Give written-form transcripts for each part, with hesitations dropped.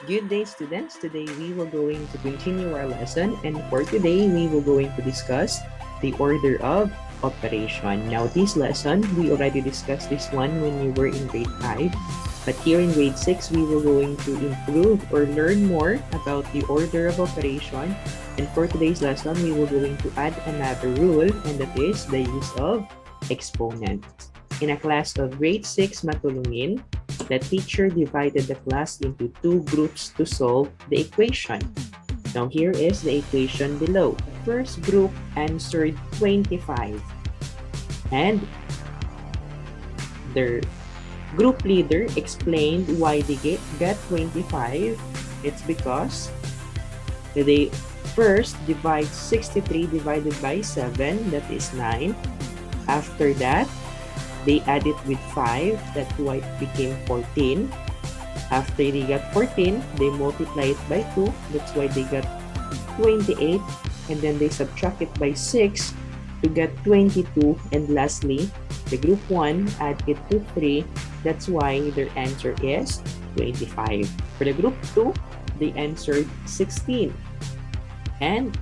Good day, students. Today we will going to continue our lesson, and for today we will going to discuss the order of operation. Now, this lesson we already discussed this one when we were in grade 5, but here in grade 6 we will going to improve or learn more about the order of operation. And for today's lesson, we will going to add another rule, and that is the use of exponent. In a class of grade 6 matulungin, the teacher divided the class into two groups to solve the equation. Now here is the equation below. The first group answered 25, and their group leader explained why they get 25. It's because they first divide 63 divided by 7, that is 9. After that, they add it with 5, that's why it became 14. After they got 14, they multiply it by 2, that's why they got 28. And then they subtract it by 6 to get 22. And lastly, the group 1 add it to 3, that's why their answer is 25. For the group 2, they answered 16. And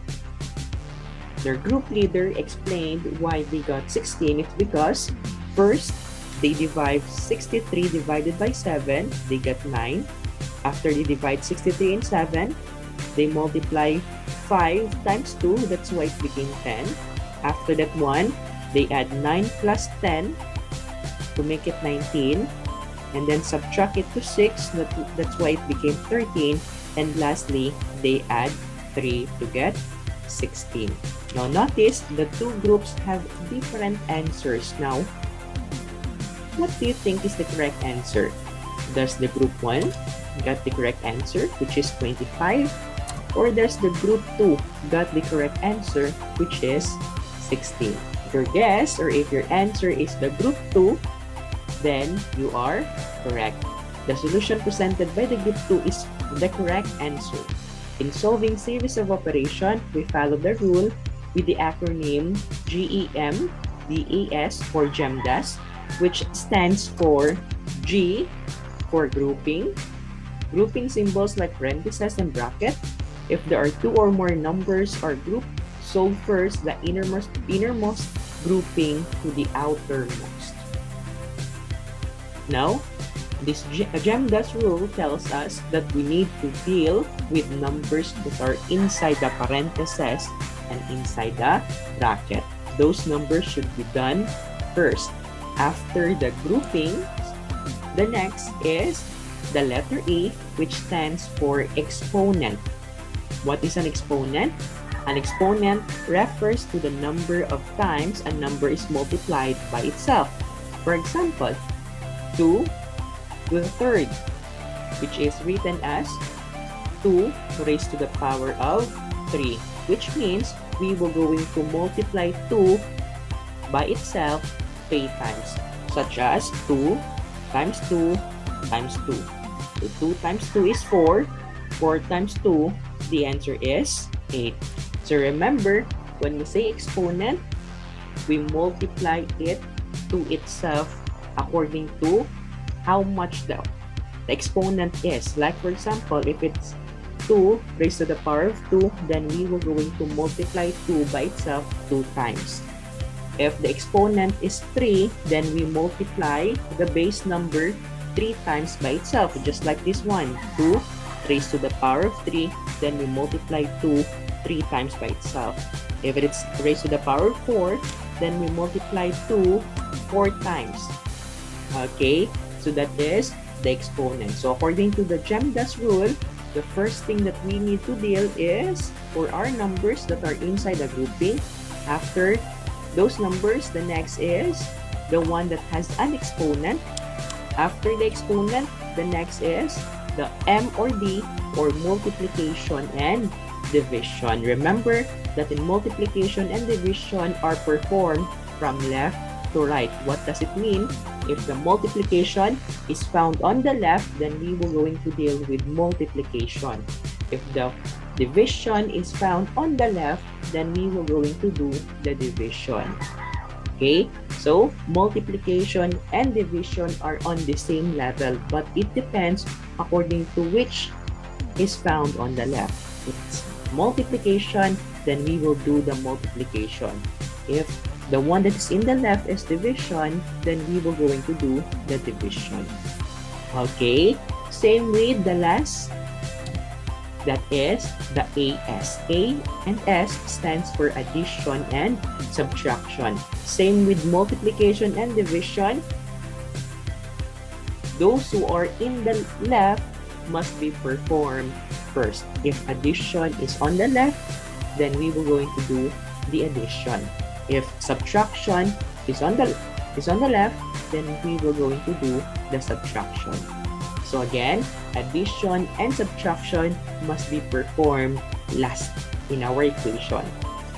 their group leader explained why they got 16. It's because first, they divide 63 divided by 7, they get 9. After they divide 63 and 7, they multiply 5 times 2, that's why it became 10. After that one, they add 9 plus 10 to make it 19. And then subtract it to 6, that's why it became 13. And lastly, they add 3 to get 16. Now notice the two groups have different answers. Now, what do you think is the correct answer? Does the group 1 got the correct answer, which is 25? Or does the group 2 got the correct answer, which is 16? If your guess or if your answer is the group 2, then you are correct. The solution presented by the group 2 is the correct answer. In solving series of operation, we follow the rule with the acronym GEMDAS for GEMDAS, which stands for G for grouping, grouping symbols like parentheses and bracket. If there are two or more numbers are grouped, solve first the innermost grouping to the outermost. Now, this GEMDAS rule tells us that we need to deal with numbers that are inside the parentheses and inside the bracket. Those numbers should be done first. After the grouping, the next is the letter E, which stands for exponent. What is an exponent? An exponent refers to the number of times a number is multiplied by itself. For example, 2 to the third, which is written as 2 raised to the power of 3, which means we will going to multiply 2 by itself 3 times, such as 2 times 2 times 2. So 2 times 2 is 4, 4 times 2, the answer is 8. So remember, when we say exponent, we multiply it to itself according to how much the exponent is. Like for example, if it's 2 raised to the power of 2, then we will going to multiply 2 by itself 2 times. If the exponent is 3, then we multiply the base number 3 times by itself, just like this one. 2 raised to the power of 3, then we multiply 2 3 times by itself. If it's raised to the power of 4, then we multiply 2 4 times. Okay, so that is the exponent. So according to the GEMDAS rule, the first thing that we need to deal is for our numbers that are inside the grouping. After those numbers, the next is the one that has an exponent. After the exponent, the next is the M or D, or multiplication and division. Remember that in multiplication and division are performed from left to right. What does it mean? If the multiplication is found on the left, then we will going to deal with multiplication. If the division is found on the left, then we will going to do the division. Okay, so multiplication and division are on the same level, but it depends according to which is found on the left. If it's multiplication, then we will do the multiplication. If the one that is in the left is division, then we will going to do the division. Okay, same with the last, that is the AS. A and S stands for addition and subtraction. Same with multiplication and division. Those who are in the left must be performed first. If addition is on the left, then we will going to do the addition. If subtraction is on the left, then we will going to do the subtraction. So again, addition and subtraction must be performed last in our equation.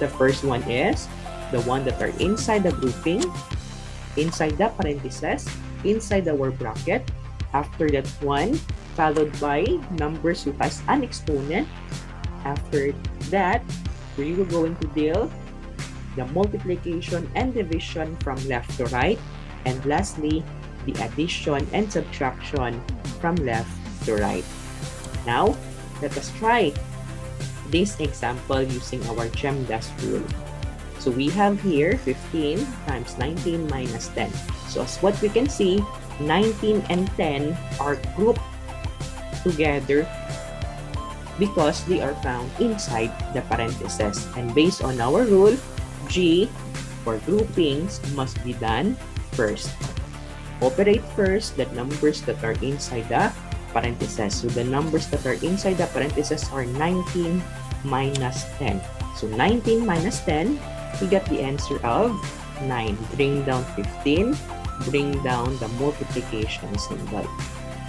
The first one is the one that are inside the grouping, inside the parentheses, inside our bracket. After that one, followed by numbers who has an exponent. After that, we will going to deal the multiplication and division from left to right. And lastly, the addition and subtraction from left to right. Now, let us try this example using our GEMDAS rule. So we have here 15 times 19 minus 10. So as what we can see, 19 and 10 are grouped together because they are found inside the parentheses. And based on our rule, G for groupings must be done first. Operate first the numbers that are inside the parentheses. So the numbers that are inside the parentheses are 19 minus 10. So 19 minus 10, we get the answer of 9. Bring down 15, bring down the multiplication symbol.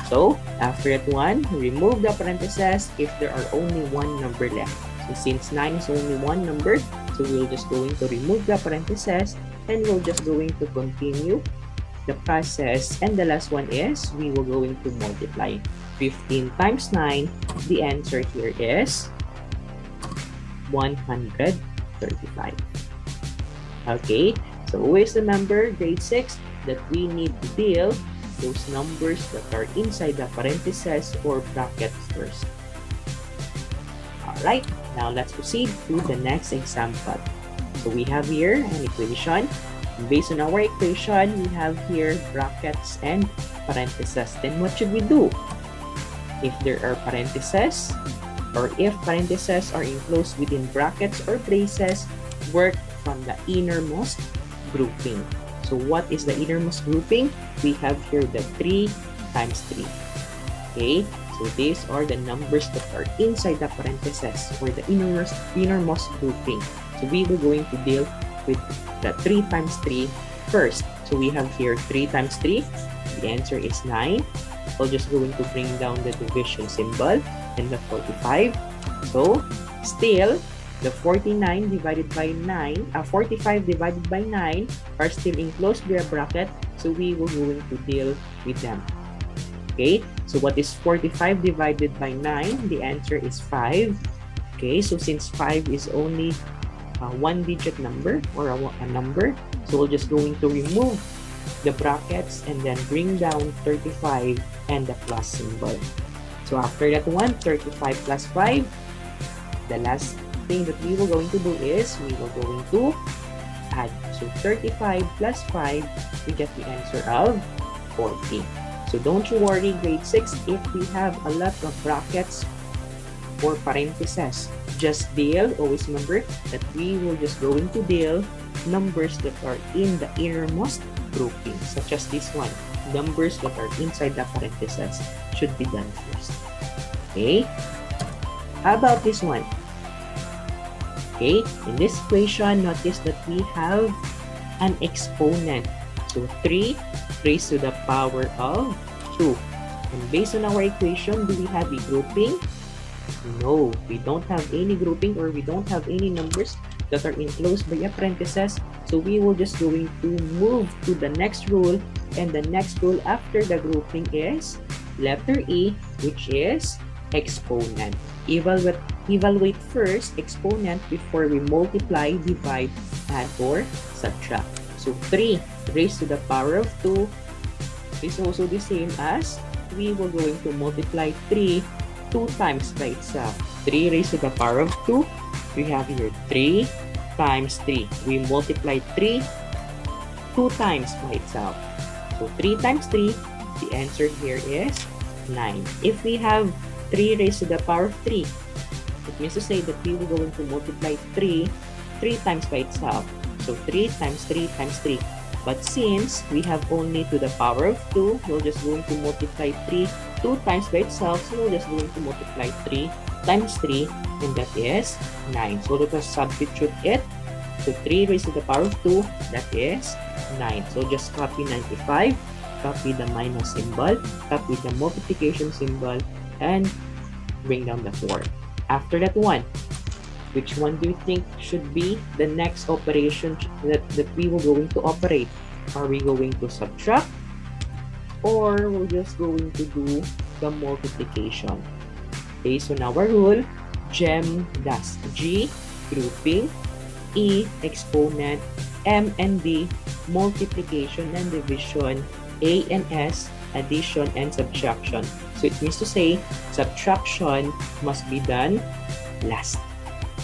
So after that one, remove the parentheses if there are only one number left. So since 9 is only one number, so we're just going to remove the parentheses and we're just going to continue the process. And the last one is we will going to multiply 15 times 9. The answer here is 135. Okay, so always remember, grade 6, that we need to deal those numbers that are inside the parentheses or brackets first. Alright, now let's proceed to the next example. So we have here an equation. Based on our equation, we have here brackets and parentheses. Then what should we do? If there are parentheses, or if parentheses are enclosed within brackets or braces, work from the innermost grouping. So what is the innermost grouping? We have here the 3 times 3. Okay, so these are the numbers that are inside the parentheses or the innermost grouping. So we will going to deal with the 3 times 3 first. So we have here 3 times 3. The answer is 9. We're just going to bring down the division symbol and the 45. So still, the 49 divided by 9, 45 divided by 9 are still enclosed by a bracket. So we will going to deal with them. Okay, so what is 45 divided by 9? The answer is 5. Okay, so since 5 is only one-digit number or a number, so we're just going to remove the brackets and then bring down 35 and the plus symbol. So after that one, 35 plus 5, the last thing that we will going to do is we will going to add. So 35 plus 5, we get the answer of 40. So don't you worry, grade 6, if we have a lot of brackets or parentheses. Just deal, always remember that we will just going to deal numbers that are in the innermost grouping, such as this one. Numbers that are inside the parentheses should be done first. Okay? How about this one? Okay, in this equation, notice that we have an exponent. So 3 raised to the power of 2. And based on our equation, do we have a grouping? No, we don't have any grouping or we don't have any numbers that are enclosed by a parentheses. So we will just going to move to the next rule, and the next rule after the grouping is letter E, which is exponent. Evaluate first exponent before we multiply, divide, add, or subtract. So 3 raised to the power of 2 is also the same as we will going to multiply 3 2 times by itself. 3 raised to the power of 2. We have here 3 times 3. We multiply 3 2 times by itself. So 3 times 3, the answer here is 9. If we have 3 raised to the power of 3, it means to say that we will going to multiply 3 times by itself. So 3 times 3 times 3. But since we have only to the power of 2, we're just going to multiply 3 2 times by itself. So we're just going to multiply 3 times 3, and that is 9. So let us substitute it. So 3 raised to the power of 2, that is 9. So just copy 95, copy the minus symbol, copy the multiplication symbol, and bring down the 4. After that one, which one do you think should be the next operation that we were going to operate? Are we going to subtract, or we're just going to do the multiplication? Based on our rule, GEM does G, grouping, E, exponent, M and D, multiplication and division, A and S, addition and subtraction. So it means to say, subtraction must be done last.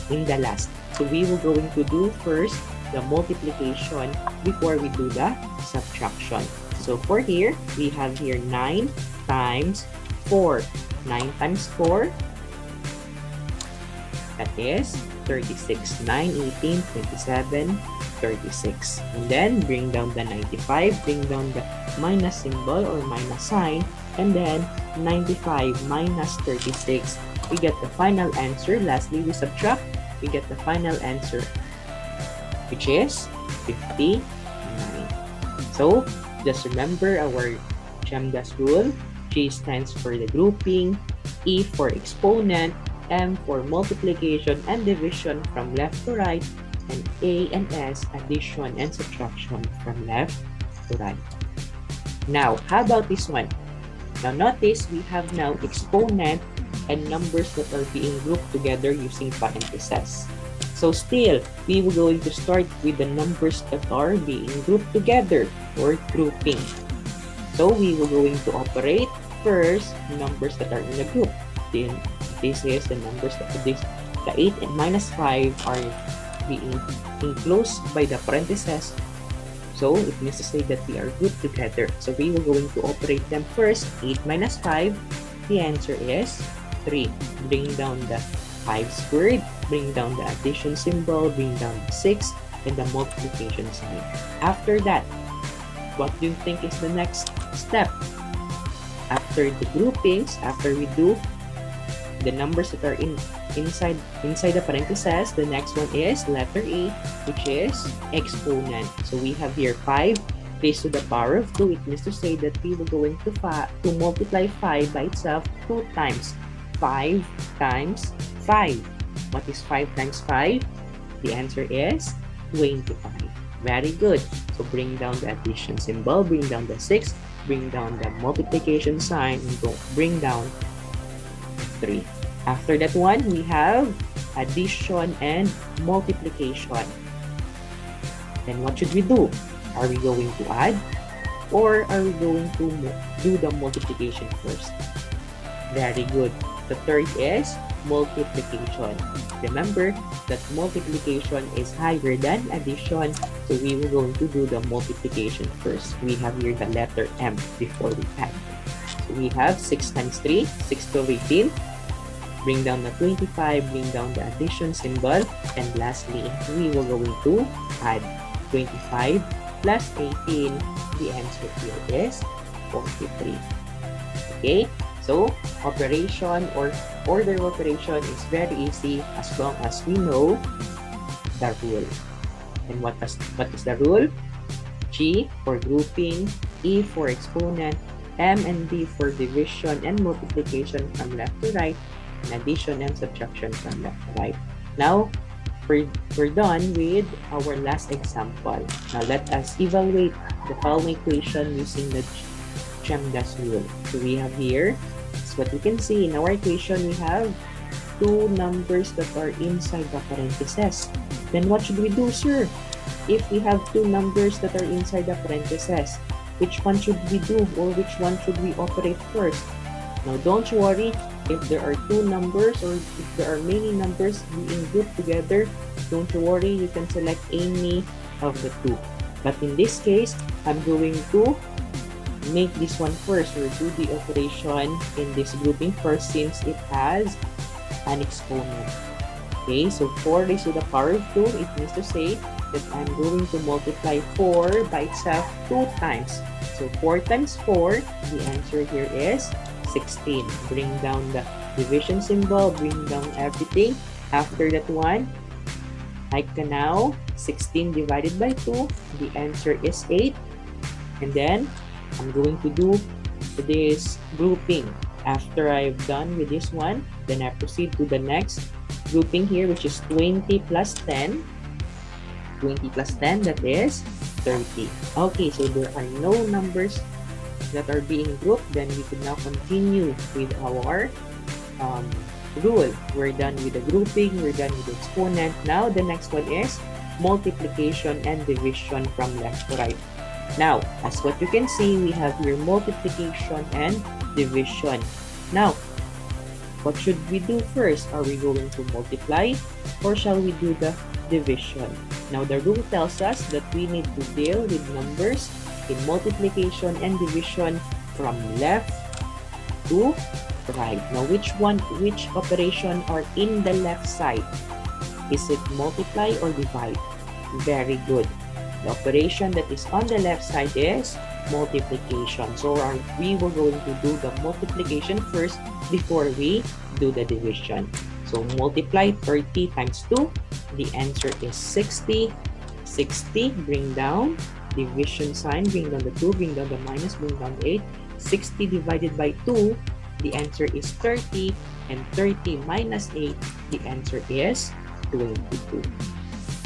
In the last. So we will going to do first the multiplication before we do the subtraction. So for here, we have here 9 times 4. 9 times 4, that is 36. 9, 18, 27, 36. And then bring down the 95, bring down the minus symbol or minus sign, and then 95 minus 36. We get the final answer. Lastly, we subtract. We get the final answer, which is 59. So, just remember our GEMDAS rule. G stands for the grouping, E for exponent, M for multiplication and division from left to right, and A and S, addition and subtraction from left to right. Now, how about this one? Now, notice we have now exponent and numbers that are being grouped together using parentheses. So still, we will going to start with the numbers that are being grouped together or grouping. So we will going to operate first numbers that are in a group. Then this is the numbers that the 8 and minus 5 are being enclosed by the parentheses. So it means to say that we are grouped together. So we will going to operate them first. 8 minus 5, the answer is 3. Bring down the 5 squared, bring down the addition symbol, bring down the 6, and the multiplication sign. After that, what do you think is the next step? After the groupings, after we do the numbers that are inside the parentheses, the next one is letter A, which is exponent. So we have here 5 raised to the power of 2. It means to say that we will going to multiply 5 by itself 2 times. 5 times 5. What is 5 times 5? The answer is 25. Very good. So bring down the addition symbol, bring down the 6, bring down the multiplication sign, and bring down 3. After that one, we have addition and multiplication. Then what should we do? Are we going to add, or are we going to do the multiplication first? Very good. The third is multiplication. Remember that multiplication is higher than addition, so we will going to do the multiplication first. We have here the letter M before we add. So we have 6 times 3, 6 to 18. Bring down the 25, bring down the addition symbol, and lastly, we will going to add 25 plus 18. The answer here is 43. Okay? So, operation or order operation is very easy as long as we know the rule. And what is the rule? G for grouping, E for exponent, M and D for division and multiplication from left to right, and addition and subtraction from left to right. Now, we're done with our last example. Now, let us evaluate the following equation using the GEMDAS rule. So, we have here, so what you can see in our equation, we have two numbers that are inside the parentheses. Then what should we do, sir? If we have two numbers that are inside the parentheses, which one should we do, or which one should we operate first? Now, don't worry if there are two numbers or if there are many numbers being grouped together. Don't worry, you can select any of the two. But in this case, I'm going to make this one first, or do the operation in this grouping first since it has an exponent. Okay, so 4 raised to the power of 2, it means to say that I'm going to multiply 4 by itself 2 times. So 4 times 4, the answer here is 16. Bring down the division symbol, bring down everything. After that one, I can now 16 divided by 2, the answer is 8. And then I'm going to do this grouping. After I've done with this one, then I proceed to the next grouping here, which is 20 plus 10. 20 plus 10, that is 30. Okay, so there are no numbers that are being grouped. Then we can now continue with our rule. We're done with the grouping, we're done with the exponent. Now the next one is multiplication and division from left to right. Now, as what you can see, we have here multiplication and division. Now, what should we do first? Are we going to multiply or shall we do the division? Now, the rule tells us that we need to deal with numbers in multiplication and division from left to right. Now, which operation are in the left side? Is it multiply or divide? Very good. The operation that is on the left side is multiplication. So we were going to do the multiplication first before we do the division. So multiply 30 times 2. The answer is 60. 60, bring down division sign, bring down the 2, bring down the minus, bring down the 8. 60 divided by 2, the answer is 30. And 30 minus 8, the answer is 22.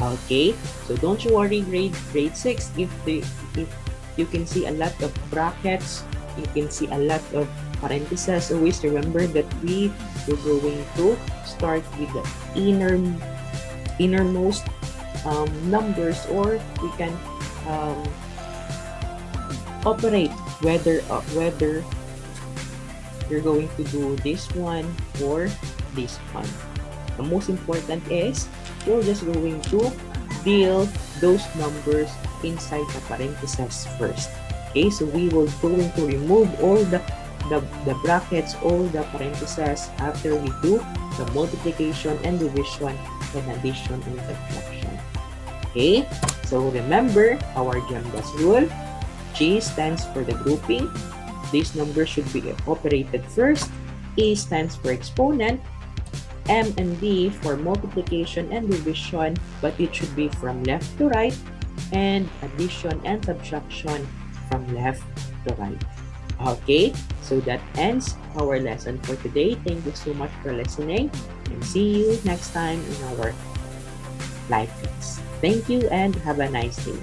Okay, so don't you worry, grade 6, if you can see a lot of brackets, you can see a lot of parentheses, always remember that we are going to start with the innermost numbers, or we can operate whether you're going to do this one or this one. The most important is you're just going to deal those numbers inside the parentheses first. Okay, so we will going to remove all the brackets, all the parentheses after we do the multiplication and division and addition and subtraction. Okay, so remember our GEMDAS rule. G stands for the grouping. These numbers should be operated first. A stands for exponent. M and D for multiplication and division, but it should be from left to right, and addition and subtraction from left to right. Okay, so that ends our lesson for today. Thank you so much for listening, and see you next time in our live class. Thank you and have a nice day.